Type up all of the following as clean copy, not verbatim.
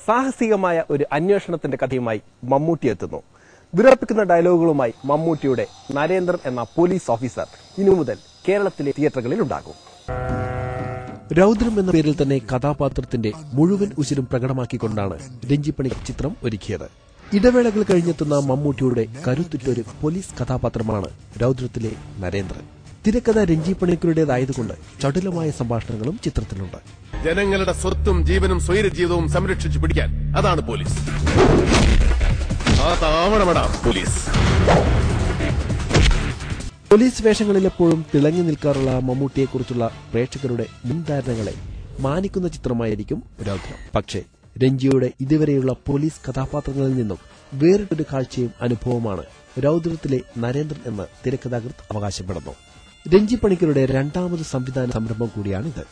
സാഹസികമായ ഒരു അന്വേഷണത്തിന്റെ കഥയുമായി മമ്മൂട്ടി എത്തുന്നു. വിറപ്പിക്കുന്ന ഡയലോഗുകളുമായി മമ്മൂട്ടിയുടെ നരേന്ദ്രൻ എന്ന പോലീസ് ഓഫീസർ ഇനി മുതൽ കേരളത്തിലെ തിയേറ്ററുകളിൽ ഉണ്ടാകും. രൗദ്രം എന്ന പേരിൽ തന്നെ കഥാപാത്രത്തിന്റെ മുഴുവൻ ഉശിരും പ്രകടമാക്കിക്കൊണ്ടാണ് രഞ്ജിപ്പണി ചിത്രം ഒരുക്കിയത്. ഇടവേളകൾ കഴിഞ്ഞെത്തുന്ന മമ്മൂട്ടിയുടെ കരുത്തുറ്റൊരു പോലീസ് കഥാപാത്രമാണ് രൗദ്രത്തിലെ നരേന്ദ്രൻ. തിരക്കഥ രഞ്ജിപ്പണിക്കരുടേതായതുകൊണ്ട് ചടുലമായ സംഭാഷണങ്ങളും ചിത്രത്തിലുണ്ട്. ജനങ്ങളുടെ സ്വത്തും ജീവനും സ്വൈരജീവിതവും സംരക്ഷിച്ചു പിടിക്കാൻ അതാണ് പോലീസ്. പോലീസ് വേഷങ്ങളിലെപ്പോഴും തിളങ്ങി നിൽക്കാറുള്ള മമ്മൂട്ടിയെക്കുറിച്ചുള്ള പ്രേക്ഷകരുടെ മുൻധാരണകളെ മാനിക്കുന്ന ചിത്രമായിരിക്കും രൗദ്രം. പക്ഷേ രഞ്ജിയുടെ ഇതുവരെയുള്ള പോലീസ് കഥാപാത്രങ്ങളിൽ നിന്നും വേറിട്ടൊരു കാഴ്ചയും അനുഭവമാണ് രൗദ്രത്തിലെ നരേന്ദ്രൻ എന്ന് തിരക്കഥാകൃത്ത് അവകാശപ്പെടുന്നു. രഞ്ജിപ്പണിക്കരുടെ രണ്ടാമത് സംവിധാന സംരംഭം കൂടിയാണിത്.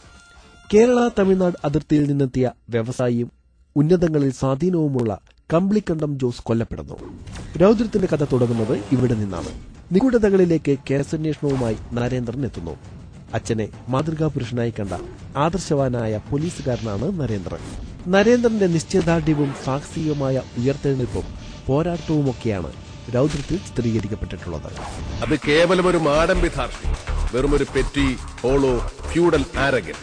കേരള തമിഴ്നാട് അതിർത്തിയിൽ നിന്നെത്തിയ വ്യവസായിയും ഉന്നതങ്ങളിൽ സ്വാധീനവുമുള്ള കമ്പിളിക്കണ്ടം ജോസ് കൊല്ലപ്പെടുന്നു. രൗദ്രത്തിന്റെ കഥ തുടങ്ങുന്നത് ഇവിടെ നിന്നാണ്. നിഗൂഢതകളിലേക്ക് കേസന്വേഷണവുമായി നരേന്ദ്രൻ എത്തുന്നു. അച്ഛനെ മാതൃകാപുരുഷനായി കണ്ട ആദർശവാനായ പോലീസുകാരനാണ് നരേന്ദ്രൻ. നരേന്ദ്രന്റെ നിശ്ചയദാർഢ്യവും സാഹസികമായ ഉയർത്തെഴുന്നേൽപ്പും പോരാട്ടവുമൊക്കെയാണ് രൗദ്രത്തിൽ ചിത്രീകരിക്കപ്പെട്ടിട്ടുള്ളത്. അത് കേവലം ഒരു മാടമ്പി ധാർഷ്ട്യം, വെറുമൊരു പെറ്റി ഹോളോ ഫ്യൂഡൽ ആരഗൻ.